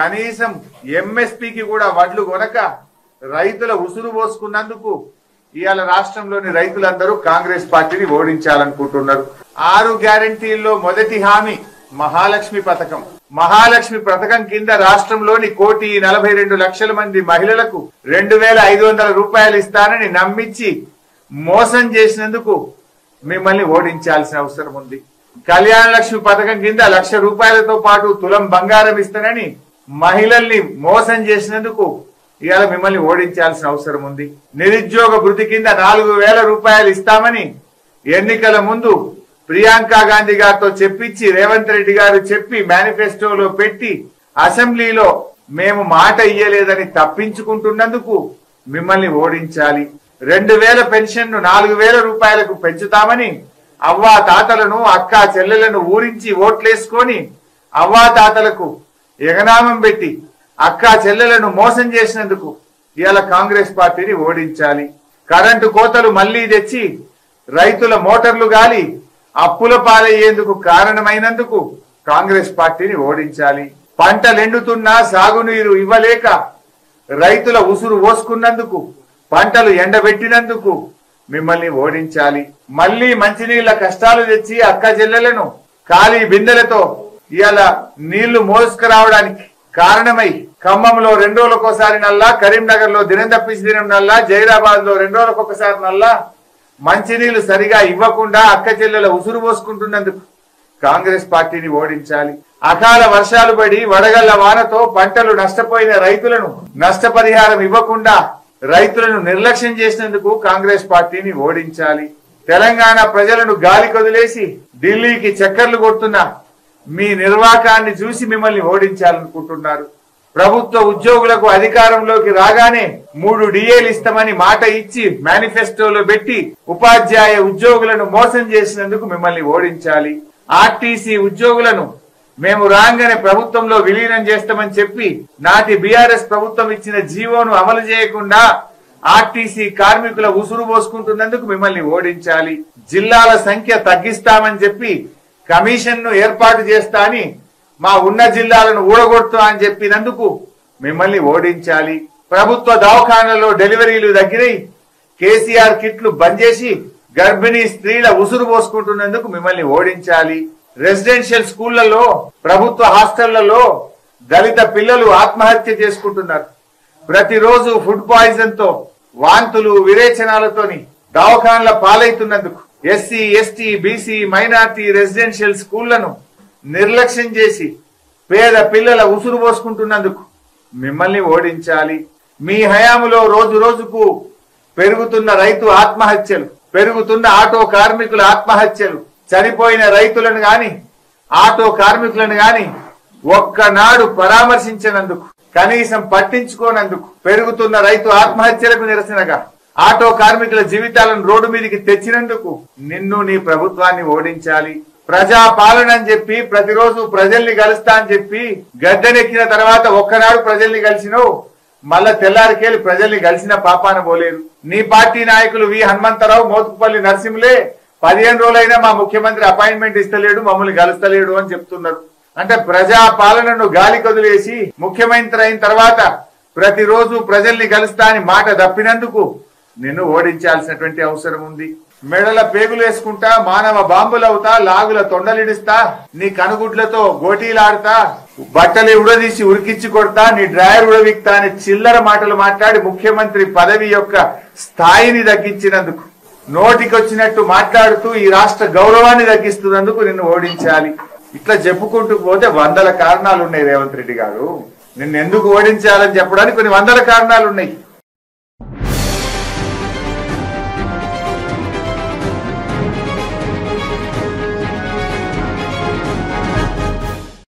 కనీసం ఎంఎస్పీకి కూడా వడ్లు కొనక రైతుల ఉసురు పోసుకున్నందుకు ఇవాళ రాష్ట్రంలోని రైతులందరూ కాంగ్రెస్ పార్టీని ఓడించాలనుకుంటున్నారు. 6 గ్యారెంటీల్లో మొదటి హామీ మహాలక్ష్మి పథకం. మహాలక్ష్మి పథకం కింద రాష్ట్రంలోని 1,42,00,000 మంది మహిళలకు 2,500 రూపాయలు ఇస్తానని నమ్మించి మోసం చేసినందుకు మిమ్మల్ని ఓడించాల్సిన అవసరం ఉంది. కళ్యాణ లక్ష్మి పథకం కింద 1,00,000 రూపాయలతో పాటు తులం బంగారం ఇస్తానని మహిళల్ని మోసం చేసినందుకు ఇవాళ మిమ్మల్ని ఓడించాల్సిన అవసరం ఉంది. నిరుద్యోగ భృతి కింద 4,000 రూపాయలు ఇస్తామని ఎన్నికల ముందు ప్రియాంక గాంధీ గారితో చెప్పించి రేవంత్ రెడ్డి గారు చెప్పి మేనిఫెస్టోలో పెట్టి అసెంబ్లీలో మేము మాట ఇయ్యలేదని తప్పించుకుంటున్నందుకు మిమ్మల్ని ఓడించాలి. 2,000 పెన్షన్ ను 4,000 రూపాయలకు పెంచుతామని అవ్వా తాతలను అక్కా చెల్లెలను ఊరించి ఓట్లేసుకొని అవ్వా తాతలకు ఎగనామం పెట్టి అక్కా చెల్లెలను మోసం చేసినందుకు ఇవాళ కాంగ్రెస్ పార్టీని ఓడించాలి. కరెంటు కోతలు మళ్లీ తెచ్చి రైతుల మోటార్లు గాలి అప్పుల పాలయ్యేందుకు కారణమైనందుకు కాంగ్రెస్ పార్టీని ఓడించాలి. పంటలెండుతున్నా సాగునీరు ఇవ్వలేక రైతుల ఉసురు పోసుకున్నందుకు పంటలు ఎండబెట్టినందుకు మిమ్మల్ని ఓడించాలి. మళ్లీ మంచినీళ్ల కష్టాలు తెచ్చి అక్క చెల్లెలను ఖాళీ బిందెలతో ఇవాళ నీళ్లు మోసుకురావడానికి కారణమై ఖమ్మంలో 2 రోజులకోసారి నల్లా, కరీంనగర్ లో దినం తప్పించి దినం నల్లా, జైరాబాద్ లో 2 రోజులకొకసారి నల్లా మంచినీళ్లు సరిగా ఇవ్వకుండా అక్క చెల్లెల ఉసురు పోసుకుంటున్నందుకు కాంగ్రెస్ పార్టీని ఓడించాలి. అకాల వర్షాలు పడి వడగళ్ల వానతో పంటలు నష్టపోయిన రైతులను నష్టపరిహారం ఇవ్వకుండా రైతులను నిర్లక్ష్యం చేసినందుకు కాంగ్రెస్ పార్టీని ఓడించాలి. తెలంగాణ ప్రజలను గాలి కొదిలేసి ఢిల్లీకి చక్కర్లు కొడుతున్న మీ నిర్వాకాన్ని చూసి మిమ్మల్ని ఓడించాలనుకుంటున్నారు. ప్రభుత్వ ఉద్యోగులకు అధికారంలోకి రాగానే 3 డిఏలు ఇస్తామని మాట ఇచ్చి మేనిఫెస్టోలో పెట్టి ఉపాధ్యాయ ఉద్యోగులను మోసం చేసినందుకు మిమ్మల్ని ఓడించాలి. ఆర్టీసీ ఉద్యోగులను మేము రాగానే ప్రభుత్వంలో విలీనం చేస్తామని చెప్పి నాటి బీఆర్ఎస్ ప్రభుత్వం ఇచ్చిన జీవోను అమలు చేయకుండా ఆర్టీసీ కార్మికుల ఉసురు పోసుకుంటున్నందుకు మిమ్మల్ని ఓడించాలి. జిల్లాల సంఖ్య తగ్గిస్తామని చెప్పి కమిషన్ ను ఏర్పాటు చేస్తా అని మా ఉన్న జిల్లాలను ఊడగొడుతా అని చెప్పినందుకు మిమ్మల్ని ఓడించాలి. ప్రభుత్వ దవాఖానాల్లో డెలివరీలు దగ్గరై కేసీఆర్ కిట్లు బంద్ చేసి గర్భిణీ స్త్రీల ఉసురు పోసుకుంటున్నందుకు మిమ్మల్ని ఓడించాలి. రెసిడెన్షియల్ స్కూళ్లలో ప్రభుత్వ హాస్టళ్లలో దళిత పిల్లలు ఆత్మహత్య చేసుకుంటున్నారు. ప్రతిరోజు ఫుడ్ పాయిజన్ తో వాంతులు విరేచనాలతోని దవాఖానాల పాలైతున్నందుకు SC ST BC minority residential స్కూళ్లను నిర్లక్ష్యం చేసి పేద పిల్లల ఉసురు పోసుకుంటున్నందుకు మిమ్మల్ని ఓడించాలి. మీ హయాములో రోజు రోజుకు పెరుగుతున్న రైతు ఆత్మహత్యలు, పెరుగుతున్న ఆటో కార్మికుల ఆత్మహత్యలు, చనిపోయిన రైతులను గాని ఆటో కార్మికులను గాని ఒక్కనాడు పరామర్శించినందుకు, కనీసం పట్టించుకోనందుకు, పెరుగుతున్న రైతు ఆత్మహత్యలకు నిరసనగా ఆటో కార్మికుల జీవితాలను రోడ్డు మీదకి తెచ్చినందుకు నిన్ను నీ ప్రభుత్వాన్ని ఓడించాలి. ప్రజా పాలన అని చెప్పి ప్రతిరోజు ప్రజల్ని కలుస్తా అని చెప్పి గద్దెనెక్కిన తర్వాత ఒక్కనాడు ప్రజల్ని కలిసినవు, మళ్ళా తెల్లారికేళి ప్రజల్ని కలిసిన పాపాన పోలేరు. నీ పార్టీ నాయకులు వి హనుమంతరావు, మోతుకుపల్లి నరసింహులే 15 రోజులైనా మా ముఖ్యమంత్రి అపాయింట్మెంట్ ఇస్తలేడు, మమ్మల్ని కలుస్తలేడు అని చెప్తున్నారు. అంటే ప్రజా పాలనను గాలి కొదిలేసి ముఖ్యమంత్రి అయిన తర్వాత ప్రతిరోజు ప్రజల్ని కలుస్తా అని మాట తప్పినందుకు నిన్ను ఓడించాల్సినటువంటి అవసరం ఉంది. మెడల పేగులు వేసుకుంటా, మానవ బాంబులవుతా, లాగుల తొండలిడిస్తా, నీ కనుగుడ్లతో గోటీలాడుతా, బట్టలు ఉడదీసి ఉరికిచ్చి కొడతా, నీ డ్రాయర్ ఉడవిక్తా అని చిల్లర మాటలు మాట్లాడి ముఖ్యమంత్రి పదవి యొక్క స్థాయిని తగ్గించినందుకు, నోటికొచ్చినట్టు మాట్లాడుతూ ఈ రాష్ట్ర గౌరవాన్ని తగ్గిస్తున్నందుకు నిన్ను ఓడించాలి. ఇట్లా చెప్పుకుంటూ పోతే 100 కారణాలు ఉన్నాయి రేవంత్ రెడ్డి గారు. నిన్ను ఎందుకు ఓడించాలని చెప్పడానికి కొన్ని 100 కారణాలు ఉన్నాయి.